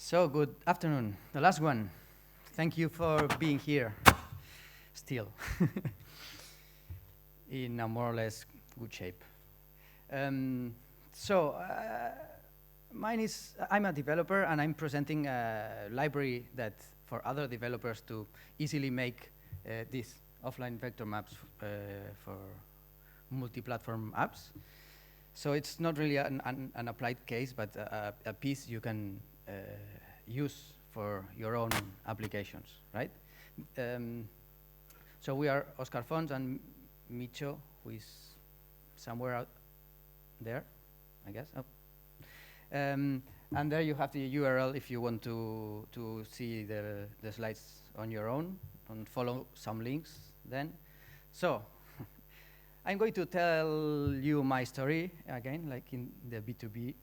So, good afternoon. The last one. Thank you for being here still in a more or less good shape. I'm a developer and I'm presenting a library that for other developers to easily make these offline vector maps for multi-platform apps. So it's not really an applied case, but a piece you can use for your own applications, right? So we are Oscar Fons and Micho, who is somewhere out there, I guess. Oh. And there you have the URL if you want to see the slides on your own and follow some links then. So I'm going to tell you my story again, like in the B2B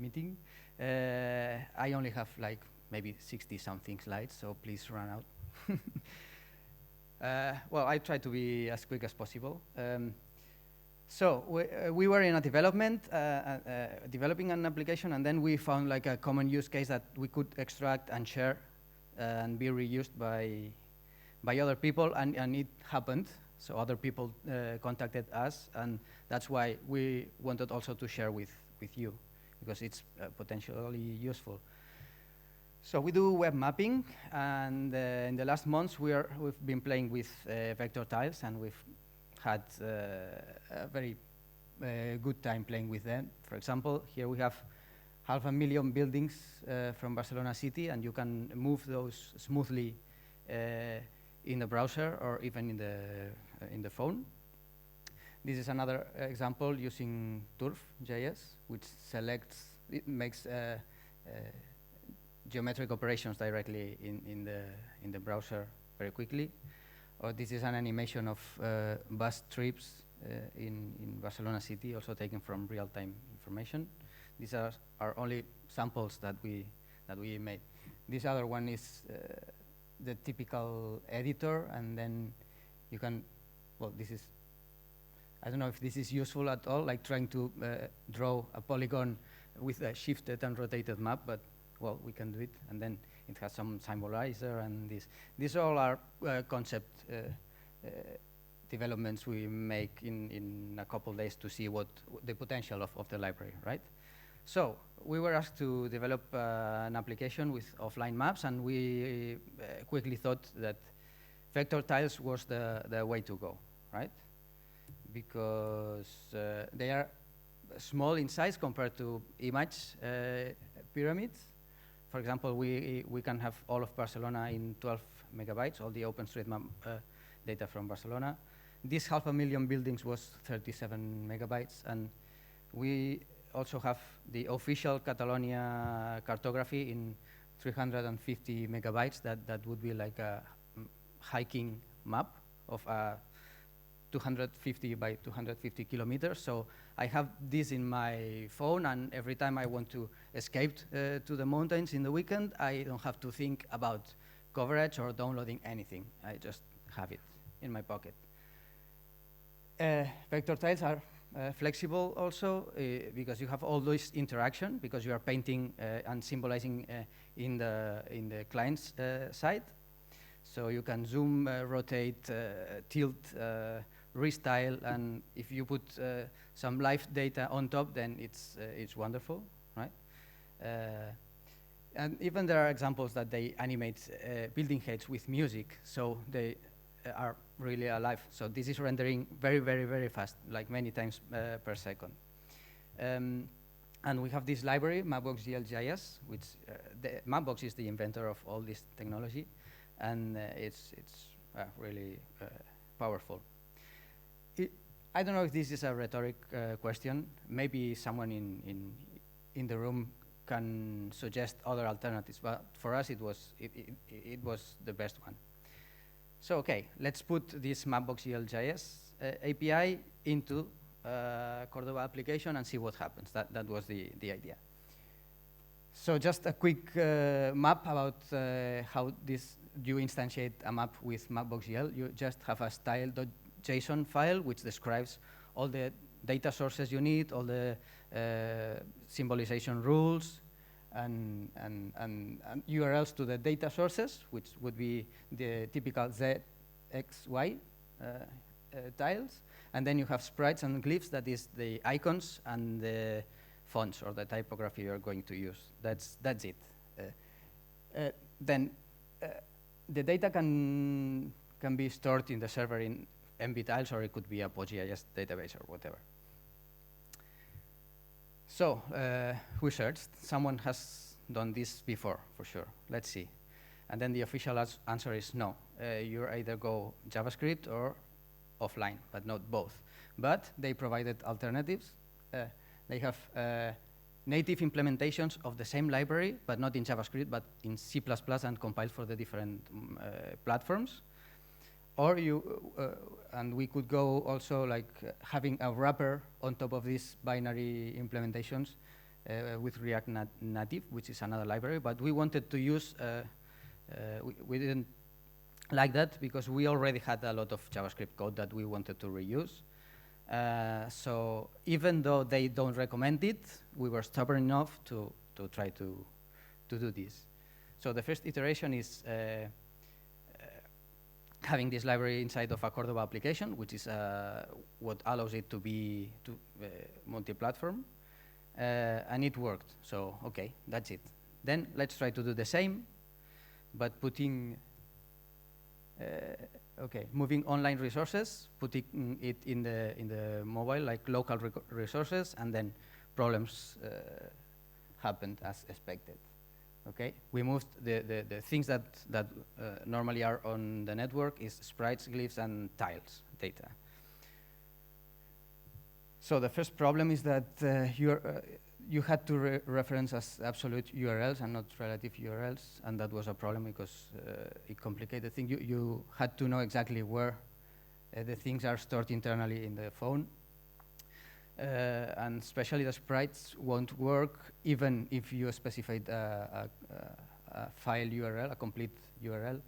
meeting. I only have like maybe 60-something slides, so please run out. Well, I try to be as quick as possible. So we were in a development, developing an application, and then we found like a common use case that we could extract and share and be reused by other people, and it happened. So other people contacted us, and that's why we wanted also to share with you, because it's potentially useful. So we do web mapping, and in the last months we've been playing with vector tiles, and we've had a very good time playing with them. For example, here we have 500,000 buildings from Barcelona city, and you can move those smoothly in the browser or even in the phone. This is another example using turf.js, which makes geometric operations directly in the browser very quickly. Or this is an animation of bus trips in Barcelona city, also taken from real-time information. These are only samples that we made. This other one is the typical editor, and then you can, well, this is, I don't know if this is useful at all, like trying to draw a polygon with a shifted and rotated map, but well, we can do it, and then it has some symbolizer and this. These all are concept developments we make in a couple days to see what the potential of the library, right? So we were asked to develop an application with offline maps, and we quickly thought that vector tiles was the way to go, right? Because they are small in size compared to image pyramids. For example, we can have all of Barcelona in 12 megabytes, all the OpenStreetMap data from Barcelona. This 500,000 buildings was 37 megabytes, and we also have the official Catalonia cartography in 350 megabytes. That would be like a hiking map of 250 by 250 kilometers. So I have this in my phone, and every time I want to escape to the mountains in the weekend, I don't have to think about coverage or downloading anything. I just have it in my pocket. Vector tiles are flexible also because you have all this interaction, because you are painting and symbolizing in the client's side. So you can zoom, rotate, tilt, restyle, and if you put some live data on top, then it's wonderful, right? And even there are examples that they animate building heads with music, so they are really alive. So this is rendering very, very, very fast, like many times per second. And we have this library, Mapbox.js, which the Mapbox is the inventor of all this technology, and it's really powerful. I don't know if this is a rhetoric question. Maybe someone in the room can suggest other alternatives, but for us it was the best one. So okay, let's put this Mapbox.js API into Cordova application and see what happens. That was the idea. So just a quick map about how you instantiate a map with Mapbox.jl. You just have a style.json file which describes all the data sources you need, all the symbolization rules, and URLs to the data sources, which would be the typical Z, X, Y tiles. And then you have sprites and glyphs, that is the icons and the fonts or the typography you're going to use. That's it. Then the data can be stored in the server in MB tiles, or it could be a PostGIS database or whatever. So we searched. Someone has done this before, for sure. Let's see. And then the official answer is no. You either go JavaScript or offline, but not both. But they provided alternatives. They have native implementations of the same library, but not in JavaScript, but in C++ and compiled for the different platforms. Or and we could go also like having a wrapper on top of these binary implementations with React Native, which is another library. But we wanted to use, we didn't like that because we already had a lot of JavaScript code that we wanted to reuse. So even though they don't recommend it, we were stubborn enough to try to do this. So the first iteration is having this library inside of a Cordova application, which is what allows it to be multi-platform. And it worked. So, OK, that's it. Then let's try to do the same, but putting moving online resources, putting it in the mobile, like local resources, and then problems happened as expected. Okay, we moved the things that normally are on the network is sprites, glyphs, and tiles data. So the first problem is that you had to reference as absolute URLs and not relative URLs, and that was a problem because it complicated things. You had to know exactly where the things are stored internally in the phone. And especially the sprites won't work even if you specified a file URL, a complete URL.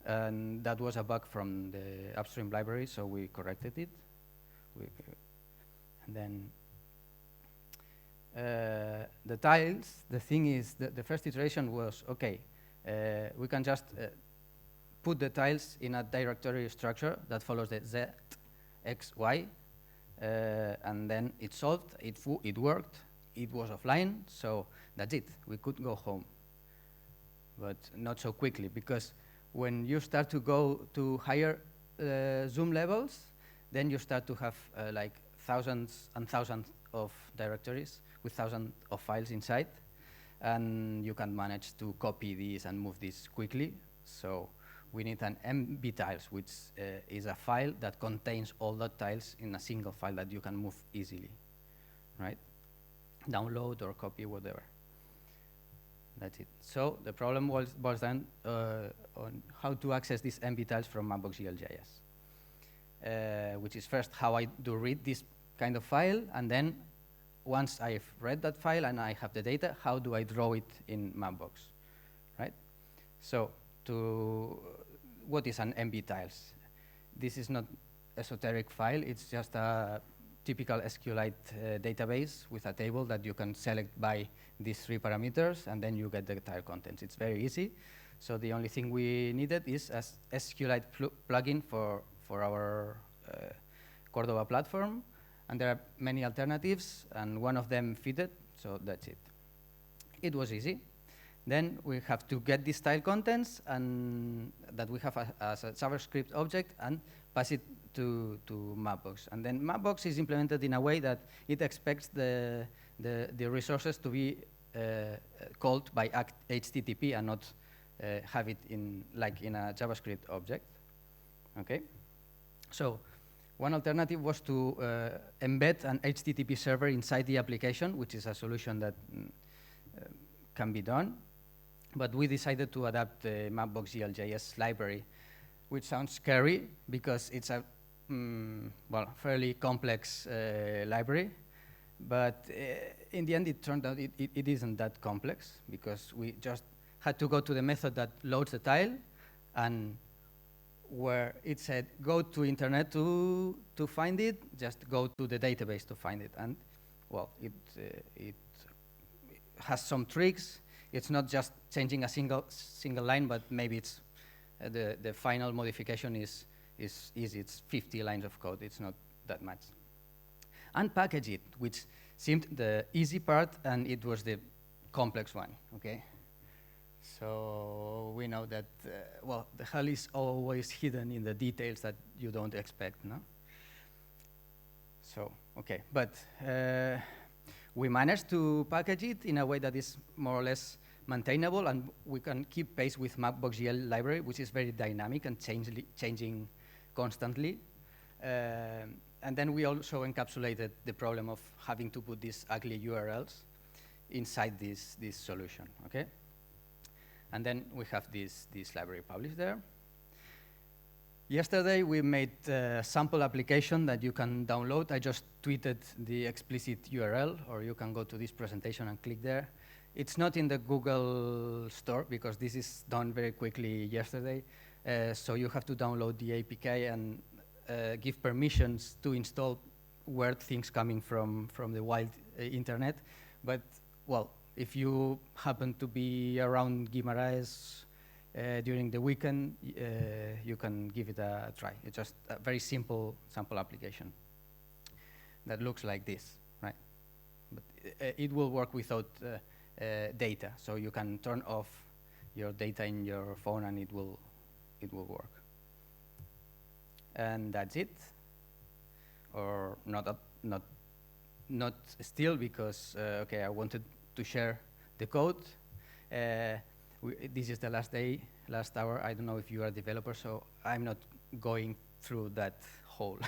And that was a bug from the upstream library, so we corrected it. And then the tiles, the thing is, the first iteration was, OK, we can just put the tiles in a directory structure that follows the Z, X, Y. And then it solved, it worked, it was offline, so that's it. We could go home, but not so quickly, because when you start to go to higher zoom levels, then you start to have like thousands and thousands of directories with thousands of files inside, and you can manage to copy these and move these quickly. So we need an MB tiles, which is a file that contains all the tiles in a single file that you can move easily, right? Download or copy, whatever. That's it. So the problem was then on how to access these MB tiles from Mapbox GLJS, which is first how I do read this kind of file, and then once I've read that file and I have the data, how do I draw it in Mapbox, right? So what is an MB tiles? This is not esoteric file. It's just a typical SQLite database with a table that you can select by these 3 parameters, and then you get the tile contents. It's very easy. So the only thing we needed is a SQLite plugin for our Cordova platform. And there are many alternatives, and one of them fitted, so that's it. It was easy. Then we have to get these tile contents and that we have as a JavaScript object and pass it to Mapbox. And then Mapbox is implemented in a way that it expects the resources to be called by HTTP and not have it in a JavaScript object. Okay. So one alternative was to embed an HTTP server inside the application, which is a solution that can be done. But we decided to adapt the Mapbox GLJS library, which sounds scary because it's a fairly complex library. But in the end, it turned out it isn't that complex, because we just had to go to the method that loads the tile, and where it said go to internet to find it, just go to the database to find it. And well, it has some tricks. it's not just changing a single line, but maybe it's the final modification is easy. It's 50 lines of code. It's not that much. And package it, which seemed the easy part, and it was the complex one. Okay. So we know that well, the hell is always hidden in the details that you don't expect, no? So okay, but we managed to package it in a way that is more or less maintainable, and we can keep pace with Mapbox.gl library, which is very dynamic and changing constantly. And then we also encapsulated the problem of having to put these ugly URLs inside this solution, okay? And then we have this library published there. Yesterday, we made a sample application that you can download. I just tweeted the explicit URL, or you can go to this presentation and click there. It's not in the Google store, because this is done very quickly yesterday. So you have to download the APK and give permissions to install weird things coming from the wild internet. But, well, if you happen to be around Guimarães during the weekend, you can give it a try. It's just a very simple sample application that looks like this, right? But it will work without data, so you can turn off your data in your phone and it will work. And that's it, or not still, because okay, I wanted to share the code. This is the last hour. I don't know if you are developers, so I'm not going through that whole,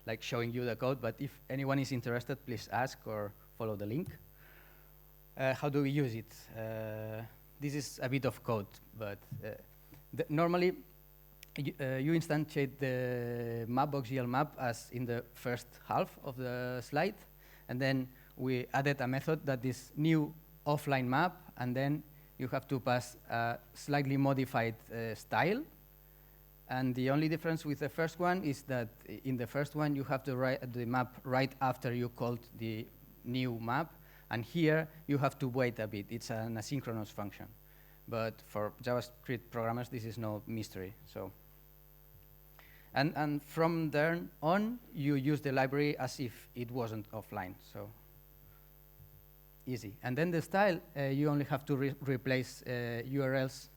like showing you the code, but if anyone is interested, please ask or follow the link. How do we use it? This is a bit of code, but normally you instantiate the Mapbox.gl map as in the first half of the slide, and then we added a method that is new offline map, and then you have to pass a slightly modified style. And the only difference with the first one is that in the first one, you have to write the map right after you called the new map. And here, you have to wait a bit. It's an asynchronous function. But for JavaScript programmers, this is no mystery. So, and from there on, you use the library as if it wasn't offline. So easy. And then the style, you only have to replace URLs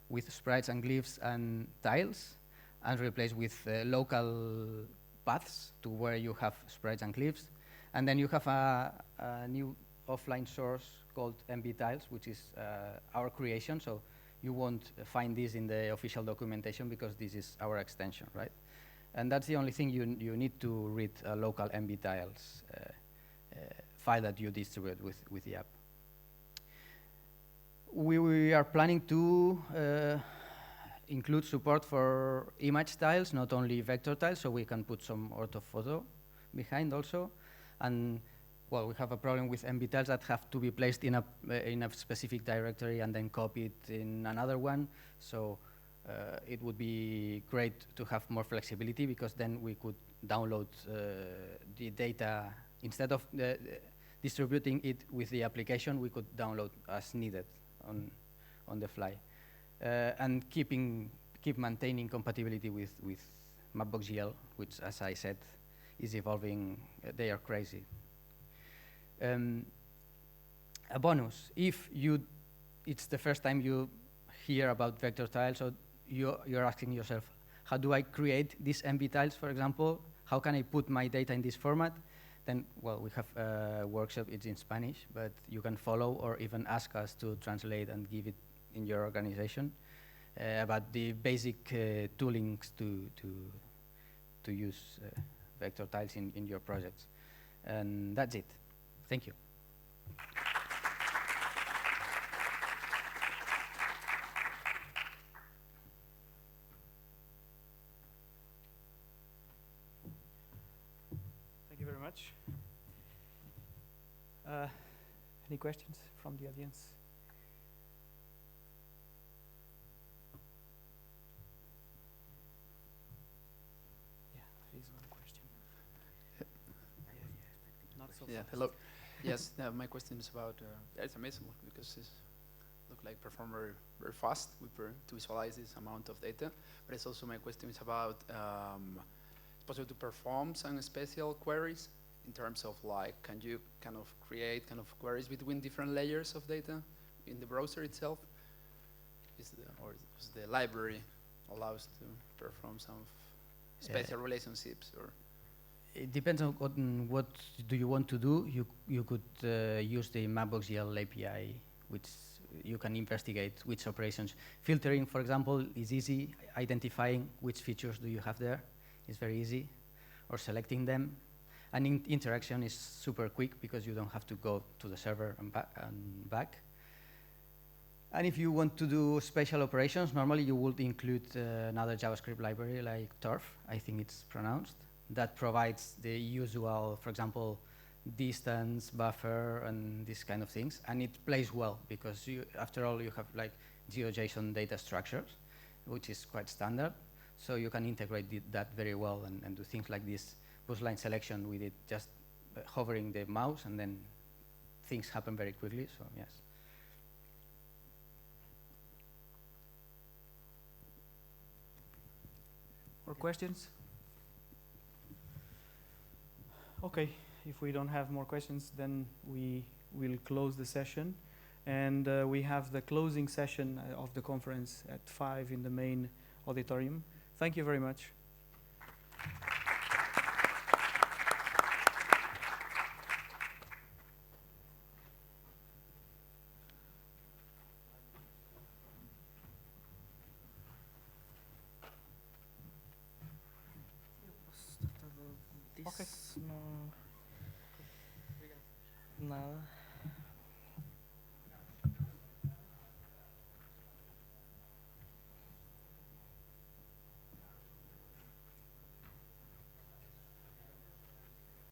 with sprites and glyphs and tiles, and replace with local paths to where you have sprites and glyphs. And then you have a new offline source called MB tiles, which is our creation. So you won't find this in the official documentation because this is our extension, right? And that's the only thing you need to read a local MB tiles file that you distribute with the app. We are planning to include support for image tiles, not only vector tiles, so we can put some orthophoto behind also. And well, we have a problem with MB tiles that have to be placed in a specific directory and then copied in another one. So it would be great to have more flexibility, because then we could download the data instead of distributing it with the application. We could download as needed on the fly, and keep maintaining compatibility with Mapbox.gl, which, as I said, is evolving. They are crazy. A bonus: if it's the first time you hear about vector tiles, so you're asking yourself, how do I create these MB tiles, for example? How can I put my data in this format? Then, well, we have a workshop. It's in Spanish, but you can follow or even ask us to translate and give it in your organization about the basic toolings to use vector tiles in your projects. And that's it. Thank you. Thank you very much. Any questions from the audience? Yeah, there is one question. Not so Yeah, fast. hello. Yes, my question is about, it's amazing because it's look like perform very, very fast to visualize this amount of data. But it's also my question is about it's possible to perform some special queries in terms of like, can you kind of create kind of queries between different layers of data in the browser itself? Or is the library allows to perform some special relationships or? It depends on what do you want to do. You could use the Mapbox.gl API, which you can investigate which operations. Filtering, for example, is easy. Identifying which features do you have there is very easy, or selecting them. And interaction is super quick because you don't have to go to the server and back. And if you want to do special operations, normally you would include another JavaScript library like Torf, I think it's pronounced, that provides the usual, for example, distance, buffer, and these kind of things. And it plays well because after all, you have like GeoJSON data structures, which is quite standard. So you can integrate that very well and do things like this post line selection with it just hovering the mouse, and then things happen very quickly, so yes. More questions? Okay, if we don't have more questions, then we will close the session. And we have the closing session of the conference at 5 in the main auditorium. Thank you very much. Okay. No, nada.